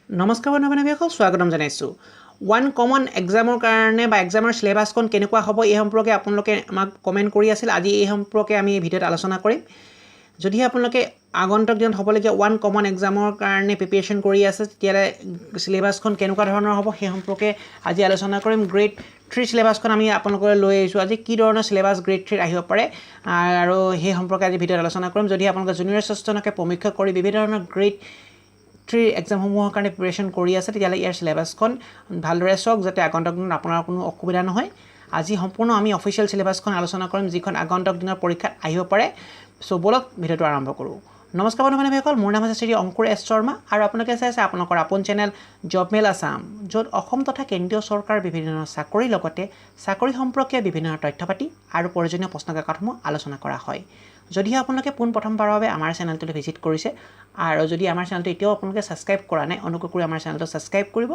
নমস্কাৰ বন্ধু-বান্ধৱীসকল স্বাগতম জনাইছো ওৱান কমন এক্সামৰ কাৰণে বা এক্সামৰ সিলেবাছখন কেনেকুৱা হ'ব এই সম্পৰ্কে আপোনালোকে আমাক কমেন্ট কৰি আছিল আজি এই সম্পৰ্কে আমি ভিডিঅ'ত আলোচনা কৰিম যদি আপোনালোকে আগন্তুক দিনত হ'বলগীয়া ওৱান কমন এক্সামৰ কাৰণে প্ৰিপাৰেচন কৰি আছে তেতিয়ালে সিলেবাছখন কেনেকুৱা ধৰণৰ হ'ব সেই সম্পৰ্কে আজি আলোচনা কৰিম গ্ৰেড 3 সিলেবাছখন আমি আপোনালোকলৈ লৈ আহিছো আজি কি ধৰণৰ সিলেবাছ গ্ৰেড 3 আহিব পাৰে আৰু সেই সম্পৰ্কে আজি ভিডিঅ'ত আলোচনা কৰিম যদি আপোনালোকে জুনিয়ৰ ছেছনকে পৰীক্ষা কৰি বিভিন্ন ধৰণৰ গ্ৰেড 3 এক্সাম সমূহৰ কাৰণে প্ৰিপাৰেচন কৰি আছে তেতিয়ালে ইয়াৰ সিলেবাছখন ভালদৰে চাওক যাতে আগন্তুক দিনত আপোনাৰ কোনো অসুবিধা নহয় আজি সম্পূৰ্ণ আমি অফিচিয়েল সিলেবাছখন আলোচনা কৰিম যিখন আগন্তুক দিনৰ পৰীক্ষাত আহিব পাৰে সো বলক ভিডিঅ'টো আৰম্ভ কৰোঁ নমস্কাৰ বন্ধু-বান্ধৱীসকল মোৰ নাম আছে শ্ৰী অংকুৰ এছ শৰ্মা আৰু আপোনালোকে চাই আছে আপোনালোকৰ আপোন চেনেল জবমেল আসাম য'ত অসম তথা কেন্দ্ৰীয় চৰকাৰ বিভিন্ন চাকৰিৰ লগতে চাকৰি সম্পৰ্কীয় বিভিন্ন তথ্য পাতি আৰু প্ৰয়োজনীয় প্ৰশ্নকাকতসমূহ আলোচনা কৰা হয় যদি আপোনালোকে পোন প্ৰথমবাৰৰ বাবে আমাৰ চেনেলটো ভিজিট কৰিছে আৰু যদি আমাৰ চেনেলটো এতিয়াও আপোনালোকে সাবস্ক্ৰাইব কৰা নাই অনুগ্ৰহ কৰি আমাৰ চেনেলটো সাবস্ক্ৰাইব কৰিব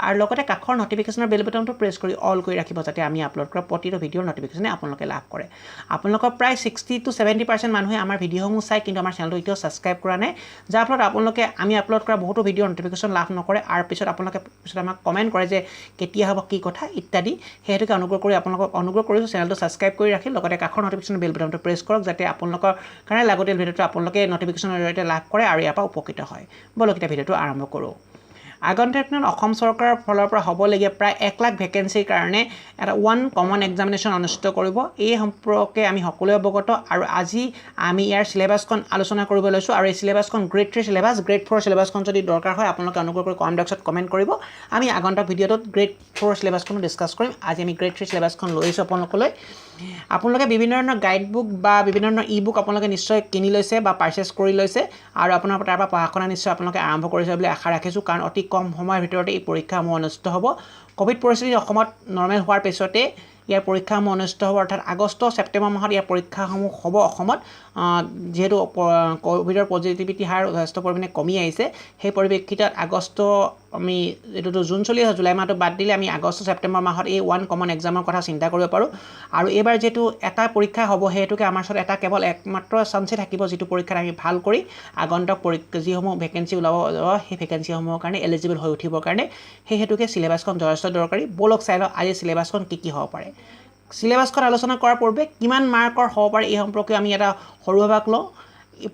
আৰু লগতে কাষৰ নটিফিকেশনৰ বেল বাটনটো প্ৰেছ কৰি অল কৰি ৰাখিব যাতে আমি আপলোড কৰা প্ৰতিটো ভিডিঅ'ৰ নটিফিকেশনে আপোনালোকে লাভ কৰে আপোনালোকৰ প্ৰায় 60 to 70% মানুহে আমাৰ ভিডিঅ'সমূহ চাই কিন্তু আমাৰ চেনেলটো এতিয়াও সাবস্ক্ৰাইব কৰা নাই যাৰ ফলত আপোনালোকে আমি আপলোড কৰা বহুতো ভিডিঅ'ৰ নটিফিকেশন লাভ নকৰে আৰু পিছত আপোনালোকে আমাক কমেন্ট কৰে যে কেতিয়া হ'ব কি কথা ইত্যাদি হেতুকে অনুগ্ৰহ কৰি আপোনালোকক অনুগ্ৰহ কৰিছো চেনেলটো সাবস্ক্ৰাইব কৰি ৰাখি লগতে কাষৰ নটিফিকেশনৰ বেল বাটনটো প্ৰেছ কৰক যাতে আপোনালোকৰ কাৰণে লাগতিয়াল ভিডিঅ'টো আপোনালোকে নটিফিকেশনৰ জৰিয়তে লাভ কৰে আৰু ইয়াৰ পৰা উপকৃত হয় বলক এটা ভিডিঅ'টো আৰম্ভ কৰোঁ আগন্তুক দিনত অসম চৰকাৰৰ ফলৰ পৰা হ'বলগীয়া প্ৰায় 1 লাখ ভেকেন্সিৰ কাৰণে এটা ওৱান কমন এক্সামিনেশ্যন অনুষ্ঠিত কৰিব এই সম্পৰ্কে আমি সকলোৱে অৱগত আৰু আজি আমি ইয়াৰ সিলেবাছখন আলোচনা কৰিব লৈছো আৰু এই সিলেবাছখন গ্ৰেড 3 সিলেবাছ গ্ৰেড 4 সিলেবাছখন যদি দৰকাৰ হয় আপোনালোকে অনুগ্ৰহ কৰি কমেন্ট বক্সত কমেন্ট কৰিব আমি আগন্তুক ভিডিঅ'টোত গ্ৰেড 4 সিলেবাছখন ডিসকাস কৰিম আজি আমি গ্ৰেড 3 সিলেবাছখন লৈছো আপোনালোকে বিভিন্ন ধৰণৰ গাইড বুক বা বিভিন্ন ধৰণৰ ই-বুক আপোনালোকে নিশ্চয় কিনি লৈছে বা পাৰচেজ কৰি লৈছে আৰু আপোনাৰ তাৰ পৰা পঢ়া-শুনা নিশ্চয় আপোনালোকে আৰম্ভ কৰিছে বুলি আশা ৰাখিছো কাৰণ অতি কম সময়ৰ ভিতৰতে এই পৰীক্ষাসমূহ অনুষ্ঠিত হ'ব কোভিড পৰিস্থিতি অসমত নৰমেল হোৱাৰ পিছতে ইয়াৰ পৰীক্ষাসমূহ অনুষ্ঠিত হ'ব অৰ্থাৎ আগষ্ট ছেপ্টেম্বৰ মাহত ইয়াৰ পৰীক্ষাসমূহ হ'ব অসমত যেহেতু কোভিডৰ পজিটিভিটি হাৰ যথেষ্ট পৰিমাণে কমি আহিছে সেই পৰিপ্ৰেক্ষিতত আগষ্ট আমি এটোটো জুন চলি আছে জুলাই মাহটো বাদ দিলে আমি আগষ্ট ছেপ্টেম্বৰ মাহত এই ওৱান কমন এক্সামৰ কথা চিন্তা কৰিব পাৰো আৰু এবাৰ যেটো এটা পৰীক্ষা হ'ব হেতুকে আমাৰ ওচৰত এটা কেৱল একমাত্ৰ চান্সে থাকিব যেটো পৰীক্ষাত আমি ভাল কৰি আগন্তুক পৰীক্ষা যিসমূহ ভেকেন্সি ওলাব সেই ভেকেন্সিসমূহৰ কাৰণে এলিজিবল হৈ উঠিবৰ কাৰণে সেই হেতুকে সিলেবাছখন যথেষ্ট দৰকাৰী বলক চাই লওঁ আজি সিলেবাছখন কি হ'ব পাৰে সিলেবাছখন আলোচনা কৰাৰ পূৰ্বে কিমান মাৰ্কৰ হ'ব পাৰে এই সম্পৰ্কে আমি এটা সৰুভাগ লওঁ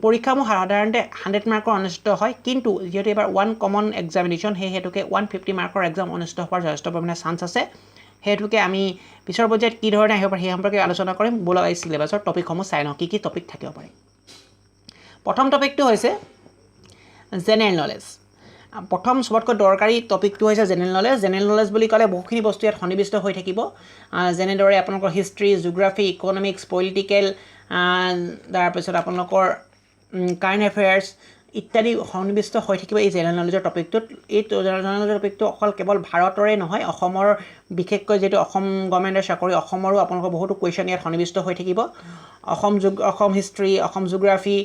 পৰীক্ষাসমূহ সাধাৰণতে 100 মাৰ্কৰ অনুষ্ঠিত হয় কিন্তু যেহেতু এবাৰ ওৱান কমন এক্সামিনেশ্যন সেই হেতুকে 150 মাৰ্কৰ এক্সাম অনুষ্ঠিত হোৱাৰ যথেষ্ট পৰিমাণে চান্স আছে হেতুকে আমি পিছৰ পৰ্যায়ত কি ধৰণে আহিব পাৰে সেই সম্পৰ্কে আলোচনা কৰিম বলক এই সিলেবাছৰ টপিকসমূহ চাই লওঁ কি টপিক থাকিব পাৰে প্ৰথম টপিকটো হৈছে জেনেৰেল নলেজ প্ৰথম সবতকৈ দৰকাৰী টপিকটো হৈছে জেনেৰেল নলেজ বুলি ক'লে বহুখিনি বস্তু ইয়াত সন্নিবিষ্ট হৈ থাকিব যেনেদৰে আপোনালোকৰ হিষ্ট্ৰী জিওগ্ৰাফি ইকনমিক্স পলিটিকেল তাৰ পিছত আপোনালোকৰ কাৰেণ্ট এফেয়াৰ্স ইত্যাদি সন্নিবিষ্ট হৈ থাকিব এই জেনেৰেল নলেজৰ টপিকটোত এই জেনেৰেল নলেজৰ টপিকটো অকল কেৱল ভাৰতৰে নহয় অসমৰ বিশেষকৈ যেটো অসম গভৰ্ণমেণ্টৰ চাকৰি অসমৰো আপোনালোকৰ বহুতো কোৱেশ্চন ইয়াত সন্নিবিষ্ট হৈ থাকিব অসম হিষ্ট্ৰী অসম জিওগ্ৰাফি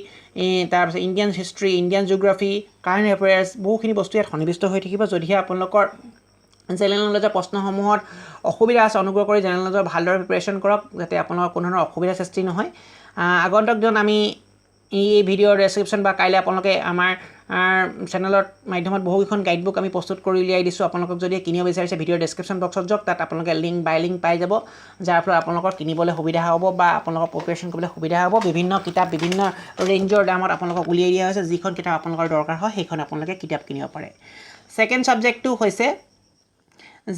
তাৰ পিছত Indian history Indian geography current affairs বহুখিনি বস্তু ইয়াত সন্নিবিষ্ট হৈ থাকিব যদিহে আপোনালোকৰ জেনেৰেল নলেজৰ প্ৰশ্নসমূহত অসুবিধা আছে অনুগ্ৰহ কৰি জেনেৰেল নলেজৰ ভালদৰে প্ৰিপাৰেচন কৰক যাতে আপোনালোকৰ কোনো ধৰণৰ অসুবিধা সৃষ্টি নহয় আগন্তুক দিনত আমি এই ভিডিঅ'ৰ ডেসক্ৰিপচন বা কাইলে আপোনালোকে আমাৰ চেনেলৰ মাধ্যমত বহুকেইখন গাইড বুক আমি প্ৰস্তুত কৰি উলিয়াই দিছো আপোনালোকক যদি কিনিব বিচাৰিছে ভিডিঅ'ৰ ডেসক্ৰিপচন বক্সত যাওক তাত আপোনালোকে লিংক পাই যাব যাৰ ফলত আপোনালোকৰ কিনিবলৈ সুবিধা হ'ব বা আপোনালোকৰ প্ৰিপাৰেচন কৰিবলৈ সুবিধা হ'ব বিভিন্ন কিতাপ বিভিন্ন ৰেঞ্জৰ দামত আপোনালোকক উলিয়াই দিয়া হৈছে যিখন কিতাপ আপোনালোকৰ দৰকাৰ হয় সেইখন আপোনালোকে কিতাপ কিনিব পাৰে সেকেন্ড সাবজেক্টটো হৈছে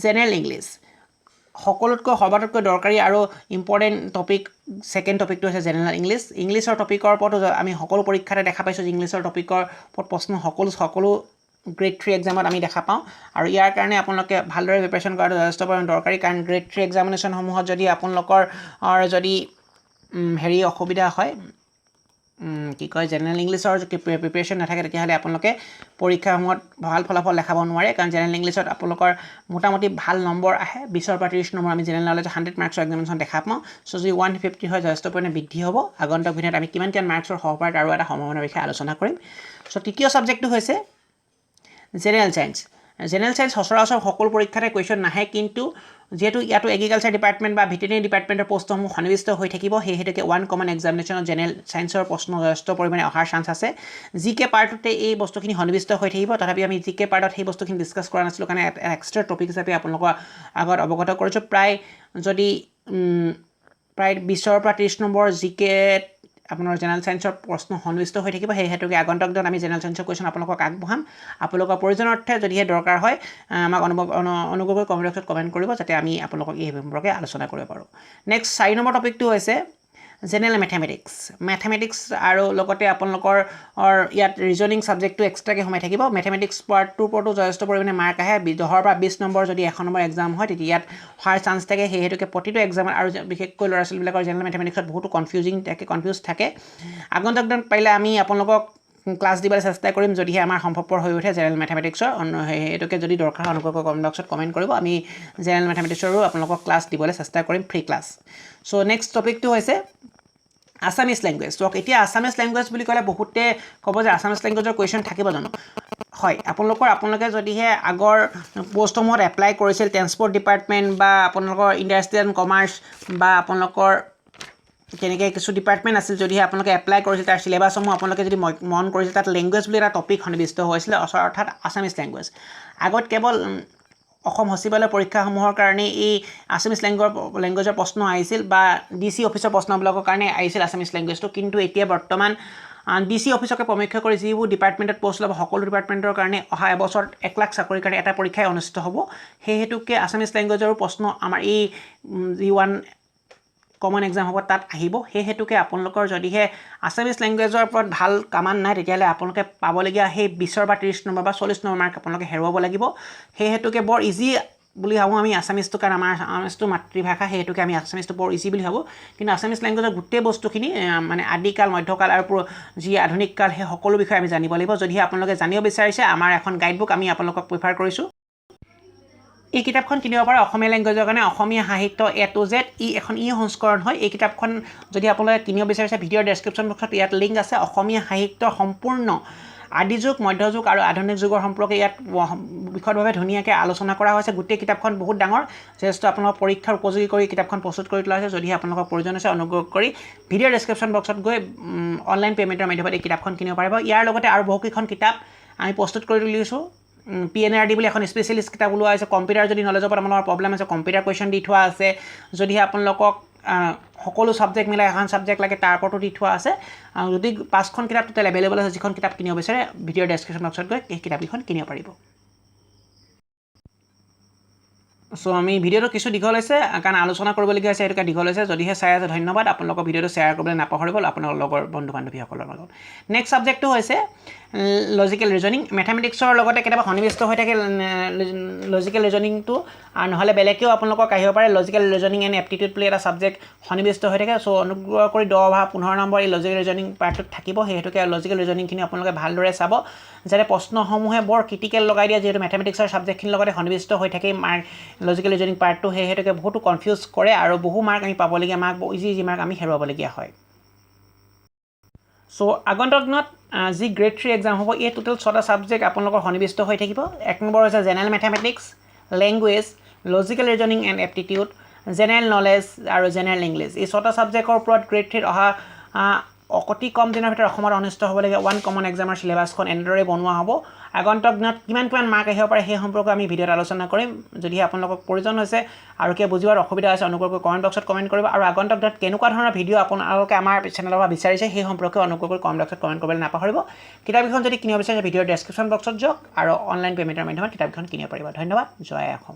জেনেৰেল ইংলিছ সকলোতকৈ সৰ্বাধিক দৰকাৰী আৰু ইম্পৰ্টেন্ট টপিক সেকেন্ড টপিকটো হৈছে জেনেৰেল ইংলিছৰ টপিকৰ ওপৰত আমি সকলো পৰীক্ষাতে দেখা পাইছো ইংলিছৰ টপিকৰ ওপৰত প্ৰশ্ন সকলো গ্ৰেড 3 এক্সামত আমি দেখা পাওঁ আৰু ইয়াৰ কাৰণে আপোনালোকে ভালদৰে প্ৰিপাৰেচন কৰাটো যথেষ্ট দৰকাৰী কাৰণ গ্ৰেড 3 এক্সামিনেশ্যন সমূহত যদি আপোনালোকৰ যদি হেৰি অসুবিধা হয় কি কয় জেনেৰেল ইংলিছৰ প্ৰিপাৰেচন নাথাকে তেতিয়াহলে আপোনালোকে পৰীক্ষাসমূহত ভাল ফলাফল দেখাব নোৱাৰে কাৰণ জেনেৰেল ইংলিছত আপোনালোকৰ মোটামুটি ভাল নম্বৰ আহে 20 পৰা 30 নম্বৰ আমি জেনেৰেল নলেজ 100 মাৰ্কছৰ এক্সামিনেশ্যন দেখা পাওঁ সো যদি 150 হয় যথেষ্ট পৰিমাণে বৃদ্ধি হ'ব আগন্তুক ভিডিঅ'ত আমি কিমান মাৰ্কছৰ হ'ব পাৰে আৰু এটা সম্ভাৱনাৰ বিষয়ে আলোচনা কৰিম সো তৃতীয় সাবজেক্টটো হৈছে জেনেৰেল সায়েন্স জেনেৰেল সায়েন্স সচৰাচৰ সকলো পৰীক্ষাতে কুৱেশ্যন নাহে কিন্তু যেহেতু ইয়াতো এগ্ৰিকালচাৰ ডিপাৰ্টমেণ্ট বা ভেটেৰিনেৰী ডিপাৰ্টমেণ্টৰ পোষ্টসমূহ সন্নিৱিষ্ট হৈ থাকিব সেই হেতুকে ওৱান কমন এক্সামিনেশ্যনত জেনেৰেল সায়েন্সৰ প্ৰশ্ন যথেষ্ট পৰিমাণে অহাৰ চান্স আছে জিকে পাৰ্টতে এই বস্তুখিনি সন্নিৱিষ্ট হৈ থাকিব তথাপি আমি জিকে পাৰ্টত সেই বস্তুখিনি ডিছকাছ কৰা নাছিলোঁ কাৰণে এক্সট্ৰা টপিক হিচাপে আপোনালোকৰ আগত অৱগত কৰিছোঁ প্ৰায় যদি প্ৰায় 20 পৰা 30 নম্বৰ জিকে আপোনাৰ জেনেৰেল সায়েন্সৰ প্ৰশ্ন সন্নিৱিষ্ট হৈ থাকিব সেই হেতুকে আগন্তুক দিনত আমি জেনেৰেল সায়েন্সৰ কুৱেশ্যন আপোনালোকক আগবঢ়াম আপোনালোকৰ প্ৰয়োজনাৰ্থে যদিহে দৰকাৰ হয় আমাক অনুগ্ৰহ কৰি কমেণ্ট বক্সত কমেণ্ট কৰিব যাতে আমি আপোনালোকক এই সম্পৰ্কে আলোচনা কৰিব পাৰোঁ নেক্সট 4 নম্বৰ টপিকটো হৈছে জেনেৰেল মেথমেটিক্স আৰু লগতে আপোনালোকৰ ইয়াত ৰিজনিং সাবজেক্টটো এক্সট্ৰাকৈ সোমাই থাকিব মেথমেটিক্স পাৰ্টটোৰ ওপৰতো যথেষ্ট পৰিমাণে মাৰ্ক আহে 10 পৰা 20 নম্বৰ যদি 1 নম্বৰ এক্সাম হয় তেতিয়া ইয়াত হোৱাৰ চান্স থাকে সেই হেতুকে প্ৰতিটো এক্সাম আৰু বিশেষকৈ ল'ৰা ছোৱালীবিলাকৰ জেনেৰেল মেথমেটিক্সত বহুতো কনফিউজ থাকে আগন্তুক দিনত পাৰিলে আমি আপোনালোকক ক্লাছ দিবলৈ চেষ্টা কৰিম যদিহে আমাৰ সম্ভৱপৰ হৈ উঠে জেনেৰেল মেথমেটিক্সৰ হেতুকে যদি দৰকাৰ হয় অনুগ্ৰহ কৰি কমেণ্ট বক্সত কমেণ্ট কৰিব আমি জেনেৰেল মেথমেটিক্সৰো আপোনালোকক ক্লাছ দিবলৈ চেষ্টা কৰিম ফ্ৰী ক্লাছ চ' নেক্সট টপিকটো হৈছে আছামিজ লেংগুৱেজ তো এতিয়া আছামিজ লেংগুৱেজ বুলি ক'লে বহুতে ক'ব যে আছামিজ লেংগুৱেজৰ কুৱেশ্যন থাকিব জানো হয় আপোনালোকে যদিহে আগৰ পোষ্টসমূহত এপ্লাই কৰিছিল ট্ৰেন্সপৰ্ট ডিপাৰ্টমেণ্ট বা আপোনালোকৰ ইণ্ডাষ্ট্ৰি এণ্ড কমাৰ্চ বা আপোনালোকৰ তেনেকৈ কিছু ডিপাৰ্টমেণ্ট আছিল যদিহে আপোনালোকে এপ্লাই কৰিছিল তাৰ চিলেবাছসমূহ আপোনালোকে যদি মন কৰিছিল তাত লেংগুৱেজ বুলি এটা টপিক সন্নিৱিষ্ট হৈছিলে অৰ্থাৎ আছামিজ লেংগুৱেজ আগত কেৱল অসম সচিবালয় পৰীক্ষাসমূহৰ কাৰণে এই আছামিজ লেংগুৱেজৰ প্ৰশ্ন আহিছিল বা ডিসি অফিচৰ প্ৰশ্নবিলাকৰ কাৰণে আহিছিল আছামিজ লেংগুৱেজটো কিন্তু এতিয়া বৰ্তমান ডিসি অফিচকে প্ৰমুখ্য কৰি যিবোৰ ডিপাৰ্টমেণ্টত পোষ্ট ল'ব সকলো ডিপাৰ্টমেণ্টৰ কাৰণে অহা এবছৰত 1 লাখ চাকৰিৰ কাৰণে এটা পৰীক্ষাই অনুষ্ঠিত হ'ব সেই হেতুকে আছামিজ লেংগুৱেজৰ প্ৰশ্ন আমাৰ এই ওৱান কমন এক্সাম হ'ব তাত আহিব সেই হেতুকে আপোনালোকৰ যদিহে আছামিজ লেংগুৱেজৰ ওপৰত ভাল কামান নাই তেতিয়াহ'লে আপোনালোকে পাবলগীয়া সেই 20 বা 30 নম্বৰ বা 40 নম্বৰ মাৰ্ক আপোনালোকে হেৰুৱাব লাগিব সেই হেতুকে বৰ ইজি বুলি ভাবোঁ আমি আছামিজটো কাৰণ আমাৰ আছামিজটো মাতৃভাষা সেই হেতুকে আমি আছামিজটো বৰ ইজি বুলি ভাবোঁ কিন্তু আছামিজ লেংগুৱেজৰ গোটেই বস্তুখিনি মানে আদিকাল মধ্যকাল আৰু যি আধুনিক কাল সেই সকলো বিষয়ে আমি জানিব লাগিব যদিহে আপোনালোকে জানিব বিচাৰিছে আমাৰ এখন গাইডবুক আমি আপোনালোকক প্ৰিফাৰ কৰিছোঁ এই কিতাপখন কিনিব পাৰে অসমীয়া লেংগুৱেজৰ কাৰণে অসমীয়া সাহিত্য A to Z এখন সংস্কৰণ হয় এই কিতাপখন যদি আপোনালোকে কিনিব বিচাৰিছে ভিডিঅ'ৰ ডেছক্ৰিপশ্যন বক্সত ইয়াত লিংক আছে অসমীয়া সাহিত্যৰ সম্পূৰ্ণ আদিযুগ মধ্যযুগ আৰু আধুনিক যুগৰ সম্পৰ্কে ইয়াত বিশদভাৱে ধুনীয়াকৈ আলোচনা কৰা হৈছে গোটেই কিতাপখন বহুত ডাঙৰ যথেষ্ট আপোনালোকৰ পৰীক্ষাৰ উপযোগী কৰি কিতাপখন প্ৰস্তুত কৰি তোলা হৈছে যদিহে আপোনালোকৰ প্ৰয়োজন আছে অনুগ্ৰহ কৰি ভিডিঅ'ৰ ডেছক্ৰিপশ্যন বক্সত গৈ অনলাইন পে'মেণ্টৰ মাধ্যমত এই কিতাপখন কিনিব পাৰিব ইয়াৰ লগতে আৰু বহুকেইখন কিতাপ আমি প্ৰস্তুত কৰি তুলিছোঁ PNRD বুলি এখন স্পেচিয়েলিষ্ট কিতাপ ওলোৱা হৈছে কম্পিউটাৰ যদি নলেজৰ ওপৰত আপোনালোকৰ প্ৰব্লেম আছে কম্পিউটাৰ কুৱেশ্যন দি থোৱা আছে যদিহে আপোনালোকক সকলো সাবজেক্ট মিলাই এখন সাবজেক্ট লাগে তাৰ ওপৰতো দি থোৱা আছে যদি 5খন কিতাপ টোটেল এভেইলেবল আছে যিখন কিতাপ কিনিব বিচাৰে ভিডিঅ'ৰ ডেছক্ৰিপশ্যন বক্সত গৈ এই কিতাপকেইখন কিনিব পাৰিব সো আমি ভিডিঅ'টো কিছু দীঘল হৈছে কাৰণ আলোচনা কৰিবলগীয়া আছে সেইটো দীঘল হৈছে যদিহে চাই আছে ধন্যবাদ আপোনালোকৰ ভিডিঅ'টো শ্বেয়াৰ কৰিবলৈ নাপাহৰিব আপোনালোকৰ লগৰ বন্ধু বান্ধৱীসকলৰ লগত নেক্সট সাবজেক্টটো হৈছে লজিকেল ৰিজনিং মেথমেটিক্সৰ লগতে কেতিয়াবা সন্নিৱিষ্ট হৈ থাকে লজিকেল ৰিজনিংটো আৰু নহ'লে বেলেগেও আপোনালোকক আহিব পাৰে লজিকেল ৰিজনিং এণ্ড এপ্টিটিউড বুলি এটা সাবজেক্ট সন্নিৱিষ্ট হৈ থাকে সো অনুগ্ৰহ কৰি 10 বা 15 নম্বৰ এই লজিকেল ৰিজনিং পাৰ্টটোত থাকিব সেই হেতুকে লজিকেল ৰিজনিংখিনি আপোনালোকে ভালদৰে চাব যাতে প্ৰশ্নসমূহে বৰ ক্ৰিটিকেল লগাই দিয়ে যিহেতু মেথমেটিক্সৰ সাবজেক্টখিনিৰ লগতে সন্নিৱিষ্ট হৈ থাকে লজিকেল ৰিজনিং পাৰ্টটো সেই হেতুকে বহুতো কনফিউজ কৰে আৰু বহু মাৰ্ক আমি পাবলগীয়া মাৰ্ক ইজি মাৰ্ক আমি হেৰুৱাবলগীয়া হয় সো আগন্তুক দিনত যি গ্ৰেড 3 এক্সাম হ'ব এই টোটেল 6টা সাবজেক্ট আপোনালোকৰ সন্নিৱিষ্ট হৈ থাকিব 1 নম্বৰ হৈছে general mathematics language logical reasoning and aptitude general knowledge আৰু জেনেৰেল ইংলিছ এই 6টা সাবজেক্টৰ ওপৰত গ্ৰেড 3 অহা অতি কম দিনৰ ভিতৰত অসমত অনুষ্ঠিত হ'বলগীয়া ওৱান কমন এক্সামৰ চিলেবাছখন এনেদৰে বনোৱা হ'ব আগন্তুক দিনত কিমান মাৰ্ক আহিব পাৰে সেই সম্পৰ্কে আমি ভিডিঅ'ত আলোচনা কৰিম যদিহে আপোনালোকক প্ৰয়োজন হৈছে আৰু কিবা বুজিবৰ অসুবিধা আছে অনুগ্ৰহ কৰি কমেণ্ট বক্সত কমেণ্ট কৰিব আৰু আগন্তুক দিনত কেনেকুৱা ধৰণৰ ভিডিঅ' আপোনালোকে আমাৰ চেনেলৰ পৰা বিচাৰিছে সেই সম্পৰ্কে অনুগ্ৰহ কৰি কমেণ্ট বক্সত কমেণ্ট কৰিবলৈ নাপাহৰিব কিতাপখন যদি কিনিব বিচাৰিছে ভিডিঅ'ৰ ডেছক্ৰিপশ্যন বক্সত যাওক আৰু অনলাইন পে'মেণ্টৰ মাধ্যমত কিতাপখন কিনিব পাৰিব ধন্যবাদ জয় অসম